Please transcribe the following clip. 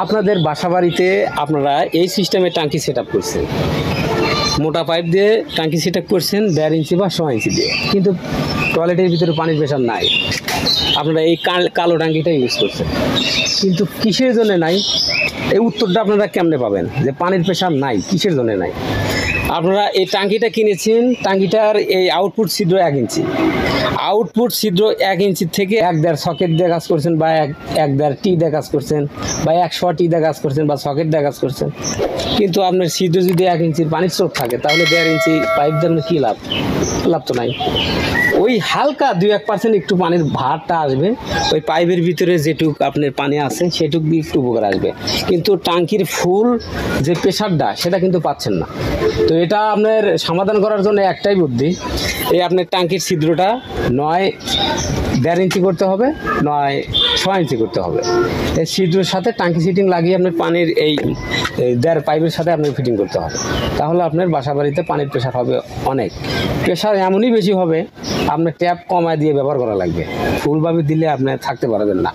আপনাদের বাসাবাড়িতে আপনারা এই সিস্টেমে টাঙ্কি সেট আপ করছেন, মোটা পাইপ দিয়ে টাঙ্কি সেট আপ করছেন 1.5 ইঞ্চি বা 6 ইঞ্চি দিয়ে, কিন্তু টয়লেটের ভিতরে পানির প্রেশার নাই। আপনারা এই কালো টাঙ্কিটা ইউজ করছেন, কিন্তু কিসের জন্য নাই? এই উত্তরটা আপনারা কেমনে পাবেন যে পানির প্রেশার নাই, কিসের জন্য নাই? আপনারা এই টাঙ্কিটা কিনেছেন, টাঙ্কিটার এই আউটপুট ছিদ্র 1 ইঞ্চি, আউটপুট ছিদ্র 1 ইঞ্চি থেকে 1.5 সকেট দিয়ে কাজ করছেন, বা 1.5 টি দিয়ে কাজ করছেন, বা 100 টি দিয়ে কাজ করছেন, বা সকেট দিয়ে কাজ করছেন। কিন্তু আপনার ছিদ্র যদি 1 ইঞ্চির পানির স্রোত থাকে, তাহলে 1.5 ইঞ্চি পাইপ দিয়ে কী লাভ? লাভ তো নাই। ওই হালকা 2-1% একটু পানির ভারটা আসবে, ওই পাইপের ভিতরে যেটুক আপনার পানি আছে সেটুক দিয়ে একটু উপকার আসবে, কিন্তু টাঙ্কির ফুল যে প্রেশারটা সেটা কিন্তু পাচ্ছেন না। তো এটা আপনার সমাধান করার জন্য একটাই বুদ্ধি, এই আপনার টাঙ্কির ছিদ্রটা নয় 1.5 ইঞ্চি করতে হবে, নয় 6 ইঞ্চি করতে হবে। এই ছিদ্রের সাথে টাঙ্কি সিটিং লাগিয়ে আপনার পানির এই 1.5 পাইপের সাথে আপনার ফিটিং করতে হবে, তাহলে আপনার বাসা বাড়িতে পানির প্রেশার হবে অনেক। প্রেশার এমনই বেশি হবে, আপনার ট্যাপ কমায় দিয়ে ব্যবহার করা লাগবে, ফুলভাবে দিলে আপনি থাকতে পারবেন না।